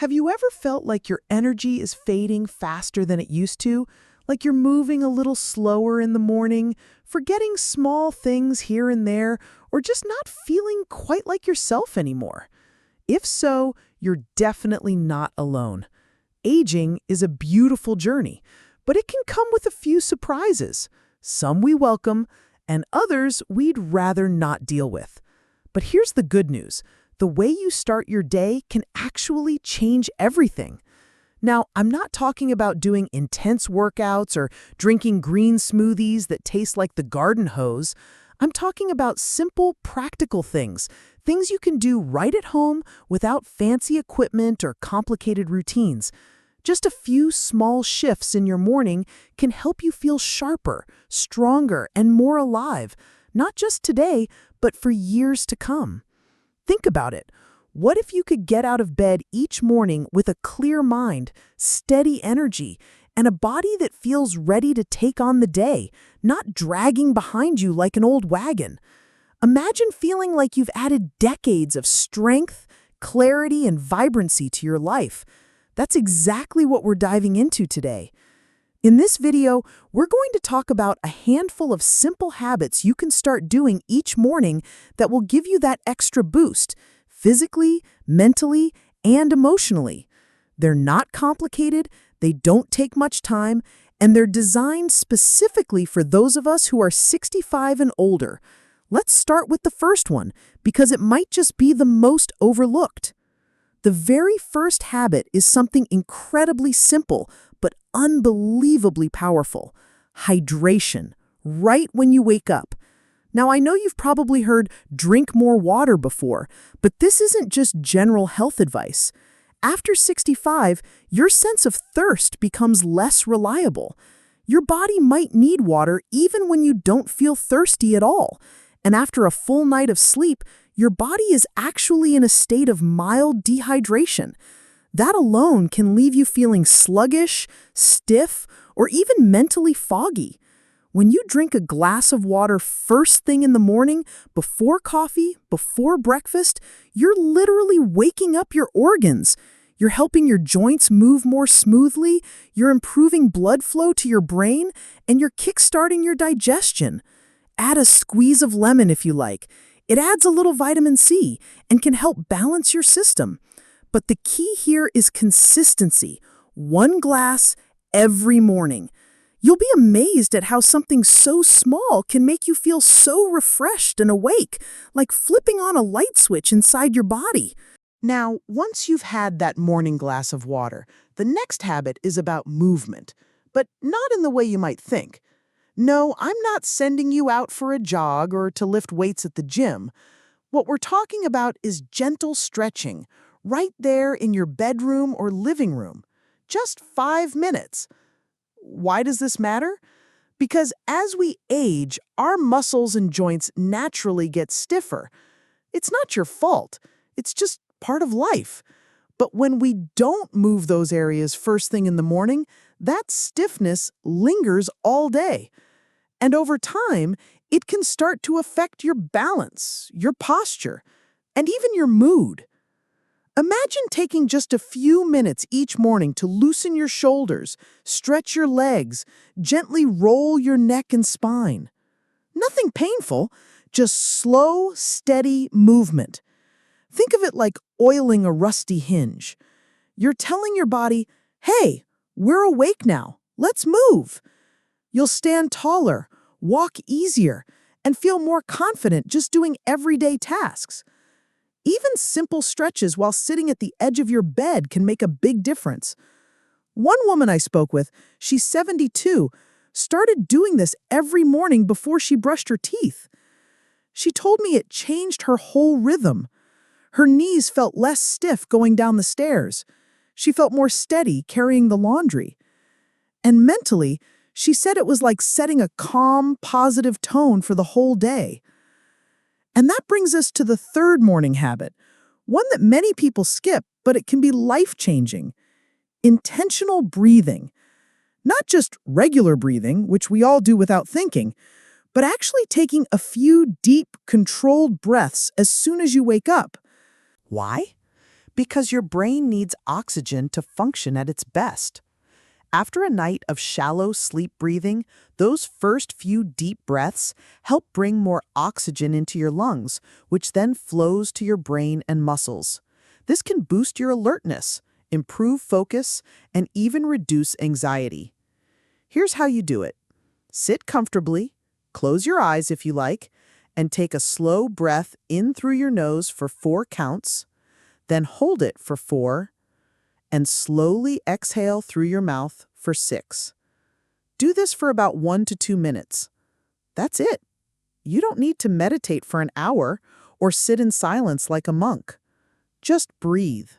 Have you ever felt like your energy is fading faster than it used to? Like you're moving a little slower in the morning, forgetting small things here and there, or just not feeling quite like yourself anymore? If so, you're definitely not alone. Aging is a beautiful journey, but it can come with a few surprises. Some we welcome, and others we'd rather not deal with. But here's the good news. The way you start your day can actually change everything. Now, I'm not talking about doing intense workouts or drinking green smoothies that taste like the garden hose. I'm talking about simple, practical things, things you can do right at home without fancy equipment or complicated routines. Just a few small shifts in your morning can help you feel sharper, stronger, and more alive, not just today, but for years to come. Think about it. What if you could get out of bed each morning with a clear mind, steady energy, and a body that feels ready to take on the day, not dragging behind you like an old wagon? Imagine feeling like you've added decades of strength, clarity, and vibrancy to your life. That's exactly what we're diving into today. In this video, we're going to talk about a handful of simple habits you can start doing each morning that will give you that extra boost, physically, mentally, and emotionally. They're not complicated, they don't take much time, and they're designed specifically for those of us who are 65 and older. Let's start with the first one, because it might just be the most overlooked. The very first habit is something incredibly simple, but unbelievably powerful. Hydration, right when you wake up. Now, I know you've probably heard drink more water before, but this isn't just general health advice. After 65, your sense of thirst becomes less reliable. Your body might need water even when you don't feel thirsty at all. And after a full night of sleep, your body is actually in a state of mild dehydration. That alone can leave you feeling sluggish, stiff, or even mentally foggy. When you drink a glass of water first thing in the morning, before coffee, before breakfast, you're literally waking up your organs. You're helping your joints move more smoothly, you're improving blood flow to your brain, and you're kickstarting your digestion. Add a squeeze of lemon if you like. It adds a little vitamin C and can help balance your system. But the key here is consistency. One glass every morning. You'll be amazed at how something so small can make you feel so refreshed and awake, like flipping on a light switch inside your body. Now, once you've had that morning glass of water, the next habit is about movement, but not in the way you might think. No, I'm not sending you out for a jog or to lift weights at the gym. What we're talking about is gentle stretching, right there in your bedroom or living room. Just 5 minutes. Why does this matter? Because as we age, our muscles and joints naturally get stiffer. It's not your fault. It's just part of life. But when we don't move those areas first thing in the morning, that stiffness lingers all day. And over time, it can start to affect your balance, your posture, and even your mood. Imagine taking just a few minutes each morning to loosen your shoulders, stretch your legs, gently roll your neck and spine. Nothing painful, just slow, steady movement. Think of it like oiling a rusty hinge. You're telling your body, hey, we're awake now, let's move. You'll stand taller, walk easier, and feel more confident just doing everyday tasks. Even simple stretches while sitting at the edge of your bed can make a big difference. One woman I spoke with, she's 72, started doing this every morning before she brushed her teeth. She told me it changed her whole rhythm. Her knees felt less stiff going down the stairs. She felt more steady carrying the laundry. And mentally, she said it was like setting a calm, positive tone for the whole day. And that brings us to the third morning habit, one that many people skip, but it can be life-changing. Intentional breathing. Not just regular breathing, which we all do without thinking, but actually taking a few deep, controlled breaths as soon as you wake up. Why? because your brain needs oxygen to function at its best. After a night of shallow sleep breathing, those first few deep breaths help bring more oxygen into your lungs, which then flows to your brain and muscles. This can boost your alertness, improve focus, and even reduce anxiety. Here's how you do it. Sit comfortably, close your eyes if you like, and take a slow breath in through your nose for 4 counts, then hold it for 4, and slowly exhale through your mouth for 6. Do this for about 1 to 2 minutes. That's it. You don't need to meditate for an hour or sit in silence like a monk. Just breathe.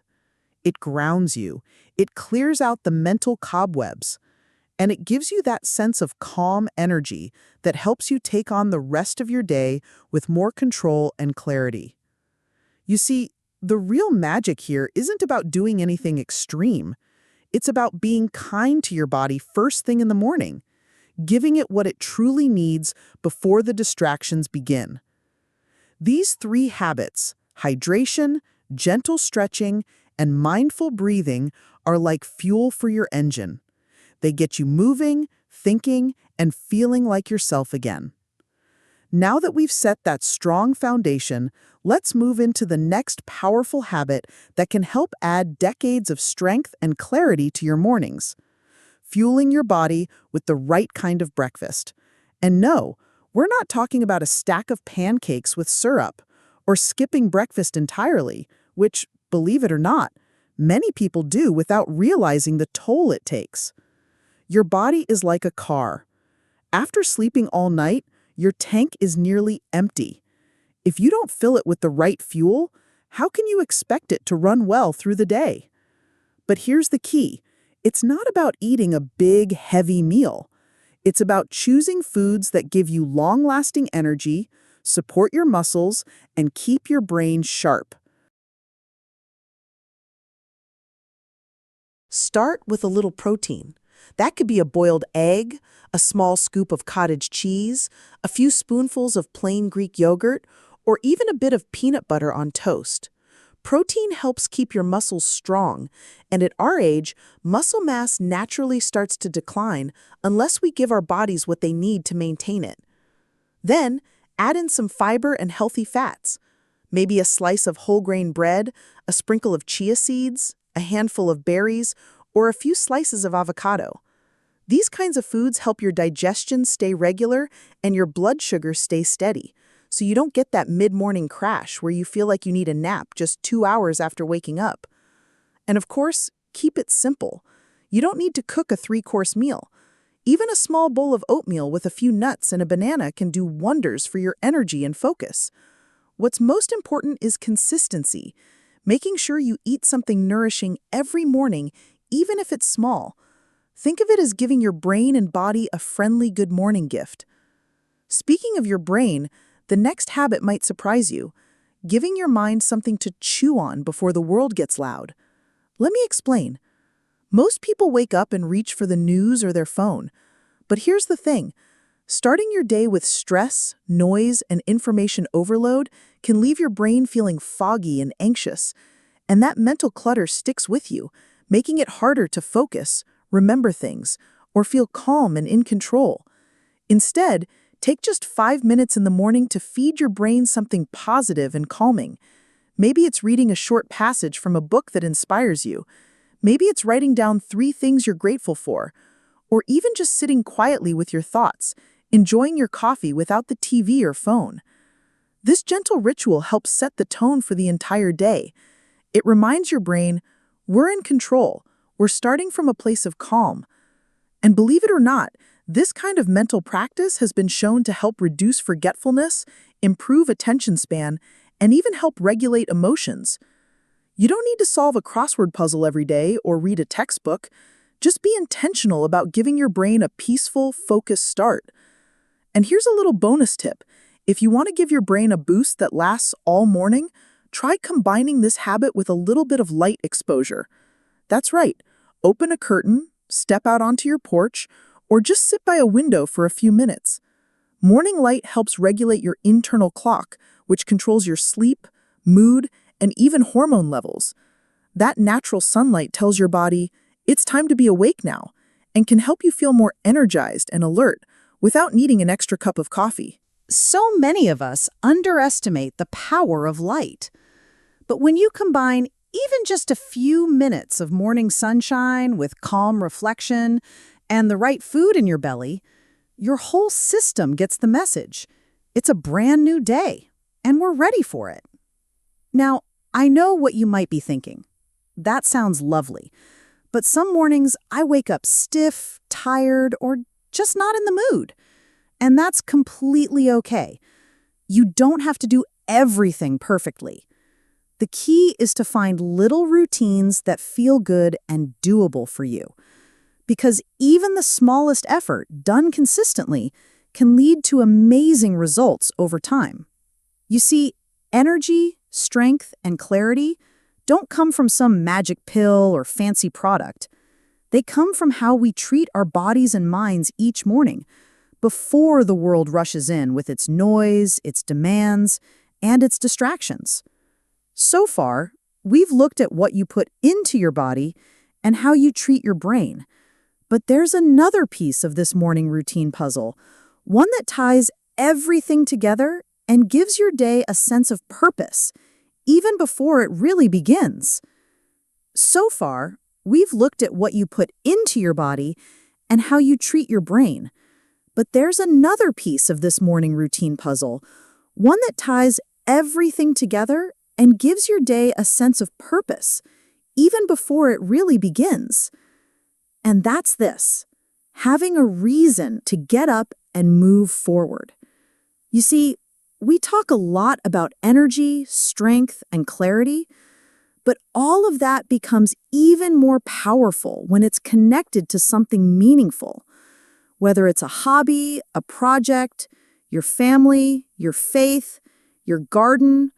It grounds you. It clears out the mental cobwebs. And it gives you that sense of calm energy that helps you take on the rest of your day with more control and clarity. You see, the real magic here isn't about doing anything extreme. It's about being kind to your body first thing in the morning, giving it what it truly needs before the distractions begin. These 3 habits, hydration, gentle stretching, and mindful breathing, are like fuel for your engine. They get you moving, thinking, and feeling like yourself again. Now that we've set that strong foundation, let's move into the next powerful habit that can help add decades of strength and clarity to your mornings. Fueling your body with the right kind of breakfast. And no, we're not talking about a stack of pancakes with syrup or skipping breakfast entirely, which, believe it or not, many people do without realizing the toll it takes. Your body is like a car. After sleeping all night, your tank is nearly empty. If you don't fill it with the right fuel, how can you expect it to run well through the day? But here's the key. It's not about eating a big, heavy meal. It's about choosing foods that give you long-lasting energy, support your muscles, and keep your brain sharp. Start with a little protein. That could be a boiled egg, a small scoop of cottage cheese, a few spoonfuls of plain Greek yogurt, or even a bit of peanut butter on toast. Protein helps keep your muscles strong, and at our age, muscle mass naturally starts to decline unless we give our bodies what they need to maintain it. Then, add in some fiber and healthy fats. Maybe a slice of whole grain bread, a sprinkle of chia seeds, a handful of berries, or a few slices of avocado. These kinds of foods help your digestion stay regular and your blood sugar stay steady, so you don't get that mid-morning crash where you feel like you need a nap just 2 hours after waking up. And of course, keep it simple. You don't need to cook a 3-course meal. Even a small bowl of oatmeal with a few nuts and a banana can do wonders for your energy and focus. What's most important is consistency, making sure you eat something nourishing every morning, even if it's small. Think of it as giving your brain and body a friendly good morning gift. Speaking of your brain, the next habit might surprise you, giving your mind something to chew on before the world gets loud. Let me explain. Most people wake up and reach for the news or their phone. But here's the thing. Starting your day with stress, noise, and information overload can leave your brain feeling foggy and anxious. And that mental clutter sticks with you, making it harder to focus, remember things, or feel calm and in control. Instead, take just 5 minutes in the morning to feed your brain something positive and calming. Maybe it's reading a short passage from a book that inspires you. Maybe it's writing down 3 things you're grateful for. Or even just sitting quietly with your thoughts, enjoying your coffee without the TV or phone. This gentle ritual helps set the tone for the entire day. It reminds your brain, we're in control, we're starting from a place of calm. And believe it or not, this kind of mental practice has been shown to help reduce forgetfulness, improve attention span, and even help regulate emotions. You don't need to solve a crossword puzzle every day or read a textbook. Just be intentional about giving your brain a peaceful, focused start. And here's a little bonus tip. If you want to give your brain a boost that lasts all morning, try combining this habit with a little bit of light exposure. That's right. Open a curtain, step out onto your porch, or just sit by a window for a few minutes. Morning light helps regulate your internal clock, which controls your sleep, mood, and even hormone levels. That natural sunlight tells your body, it's time to be awake now, and can help you feel more energized and alert without needing an extra cup of coffee. So many of us underestimate the power of light. But when you combine even just a few minutes of morning sunshine with calm reflection and the right food in your belly, your whole system gets the message. It's a brand new day, and we're ready for it. Now, I know what you might be thinking. That sounds lovely. But some mornings I wake up stiff, tired, or just not in the mood. And that's completely okay. You don't have to do everything perfectly. The key is to find little routines that feel good and doable for you. Because even the smallest effort, done consistently, can lead to amazing results over time. You see, energy, strength, and clarity don't come from some magic pill or fancy product. They come from how we treat our bodies and minds each morning, before the world rushes in with its noise, its demands, and its distractions. So far, we've looked at what you put into your body and how you treat your brain. But there's another piece of this morning routine puzzle, one that ties everything together and gives your day a sense of purpose, even before it really begins. So far, we've looked at what you put into your body and how you treat your brain. But there's another piece of this morning routine puzzle, one that ties everything together and gives your day a sense of purpose, even before it really begins. And that's this: having a reason to get up and move forward. You see, we talk a lot about energy, strength, and clarity, but all of that becomes even more powerful when it's connected to something meaningful. Whether it's a hobby, a project, your family, your faith, your garden,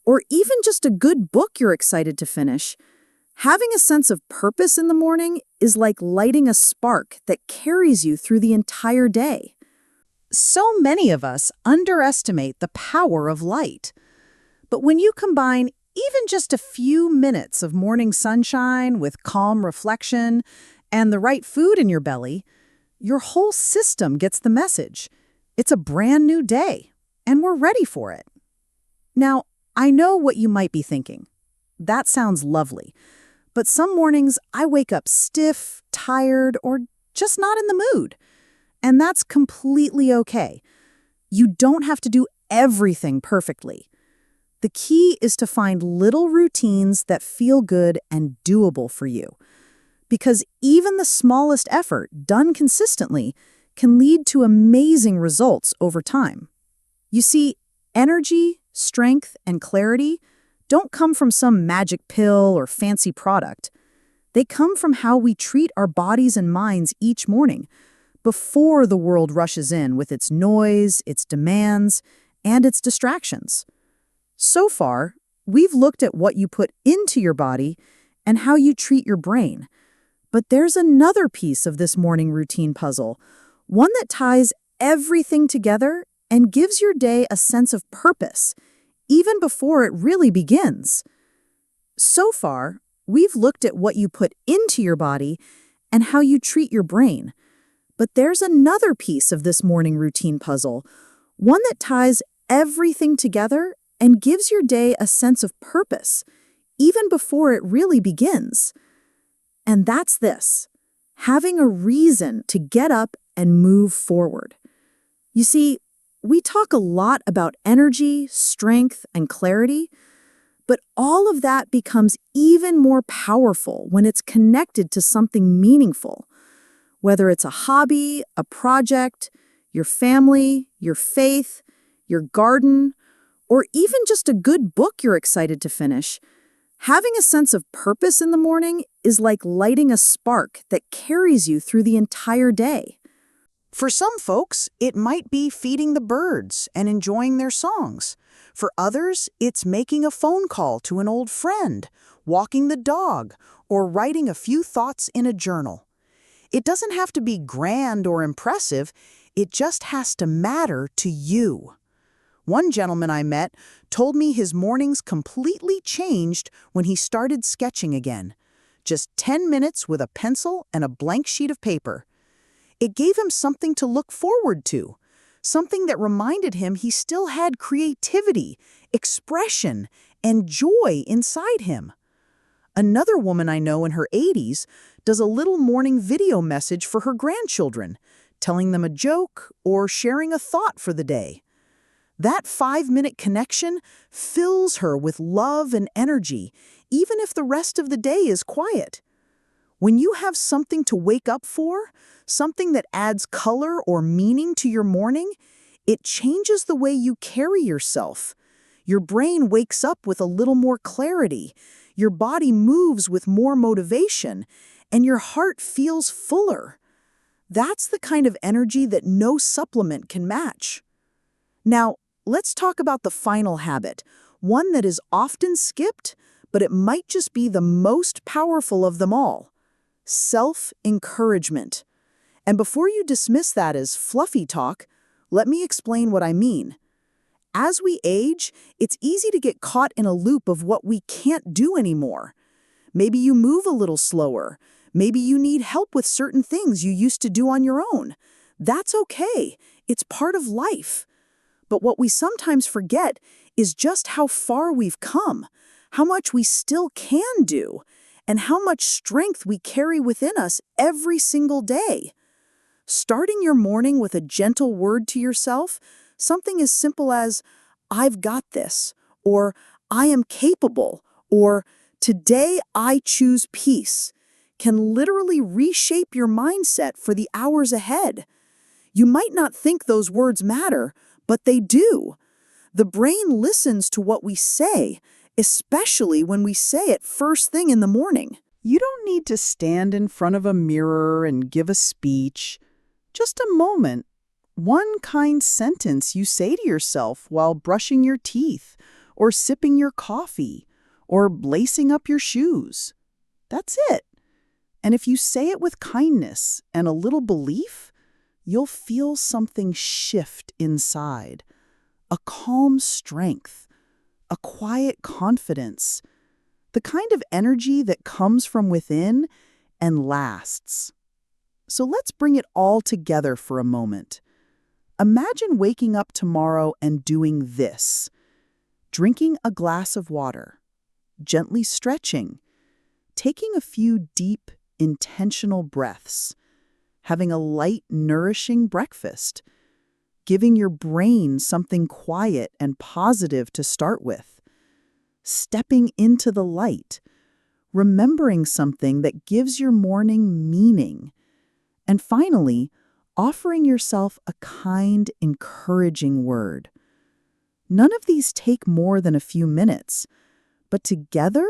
or even just a good book you're excited to finish, having a sense of purpose in the morning is like lighting a spark that carries you through the entire day. So many of us underestimate the power of light. But when you combine even just a few minutes of morning sunshine with calm reflection and the right food in your belly, your whole system gets the message. It's a brand new day, and we're ready for it. Now, I know what you might be thinking. That sounds lovely. But some mornings I wake up stiff, tired, or just not in the mood. And that's completely okay. You don't have to do everything perfectly. The key is to find little routines that feel good and doable for you. Because even the smallest effort, done consistently, can lead to amazing results over time. You see, energy, strength, and clarity don't come from some magic pill or fancy product. They come from how we treat our bodies and minds each morning, before the world rushes in with its noise, its demands, and its distractions. So far, we've looked at what you put into your body and how you treat your brain. But there's another piece of this morning routine puzzle, one that ties everything together and gives your day a sense of purpose, even before it really begins. So far, we've looked at what you put into your body and how you treat your brain. But there's another piece of this morning routine puzzle, one that ties everything together and gives your day a sense of purpose, even before it really begins. And that's this: having a reason to get up and move forward. You see, we talk a lot about energy, strength, and clarity, but all of that becomes even more powerful when it's connected to something meaningful. Whether it's a hobby, a project, your family, your faith, your garden, or even just a good book you're excited to finish, having a sense of purpose in the morning is like lighting a spark that carries you through the entire day. For some folks, it might be feeding the birds and enjoying their songs. For others, it's making a phone call to an old friend, walking the dog, or writing a few thoughts in a journal. It doesn't have to be grand or impressive, it just has to matter to you. One gentleman I met told me his mornings completely changed when he started sketching again. Just 10 minutes with a pencil and a blank sheet of paper. It gave him something to look forward to, something that reminded him he still had creativity, expression, and joy inside him. Another woman I know in her 80s does a little morning video message for her grandchildren, telling them a joke or sharing a thought for the day. That 5-minute connection fills her with love and energy, even if the rest of the day is quiet. When you have something to wake up for, something that adds color or meaning to your morning, it changes the way you carry yourself. Your brain wakes up with a little more clarity, your body moves with more motivation, and your heart feels fuller. That's the kind of energy that no supplement can match. Now, let's talk about the final habit, one that is often skipped, but it might just be the most powerful of them all. Self-encouragement. And before you dismiss that as fluffy talk, let me explain what I mean. As we age, it's easy to get caught in a loop of what we can't do anymore. Maybe you move a little slower. Maybe you need help with certain things you used to do on your own. That's okay. It's part of life. But what we sometimes forget is just how far we've come, how much we still can do, and how much strength we carry within us every single day. Starting your morning with a gentle word to yourself, something as simple as, "I've got this," or "I am capable," or "Today I choose peace," can literally reshape your mindset for the hours ahead. You might not think those words matter, but they do. The brain listens to what we say, especially when we say it first thing in the morning. You don't need to stand in front of a mirror and give a speech. Just a moment. One kind sentence you say to yourself while brushing your teeth, or sipping your coffee, or lacing up your shoes. That's it. And if you say it with kindness and a little belief, you'll feel something shift inside. A calm strength, a quiet confidence, the kind of energy that comes from within and lasts. So let's bring it all together for a moment. Imagine waking up tomorrow and doing this. Drinking a glass of water, gently stretching, taking a few deep, intentional breaths, having a light, nourishing breakfast, giving your brain something quiet and positive to start with, stepping into the light, remembering something that gives your morning meaning, and finally, offering yourself a kind, encouraging word. None of these take more than a few minutes, but together,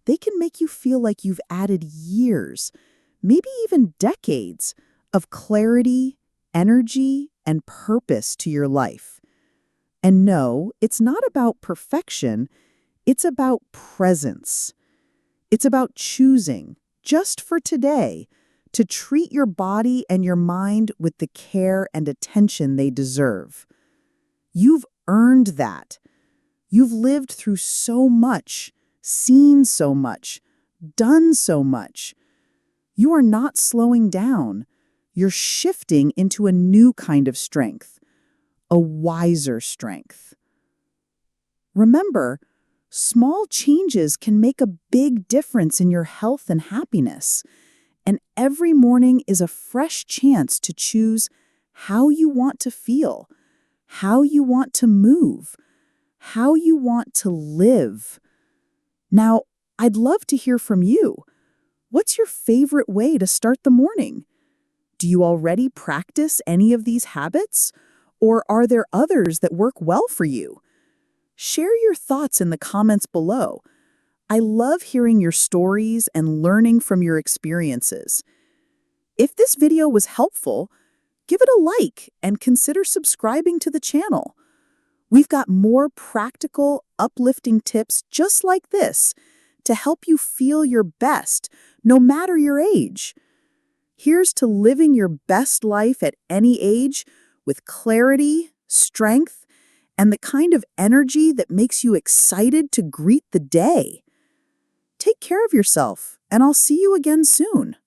they can make you feel like you've added years, maybe even decades, of clarity, energy, and purpose to your life. And no, it's not about perfection, it's about presence. It's about choosing, just for today, to treat your body and your mind with the care and attention they deserve. You've earned that. You've lived through so much, seen so much, done so much. You are not slowing down. You're shifting into a new kind of strength, a wiser strength. Remember, small changes can make a big difference in your health and happiness, and every morning is a fresh chance to choose how you want to feel, how you want to move, how you want to live. Now, I'd love to hear from you. What's your favorite way to start the morning? Do you already practice any of these habits? Or are there others that work well for you? Share your thoughts in the comments below. I love hearing your stories and learning from your experiences. If this video was helpful, give it a like and consider subscribing to the channel. We've got more practical, uplifting tips just like this to help you feel your best, no matter your age. Here's to living your best life at any age with clarity, strength, and the kind of energy that makes you excited to greet the day. Take care of yourself, and I'll see you again soon.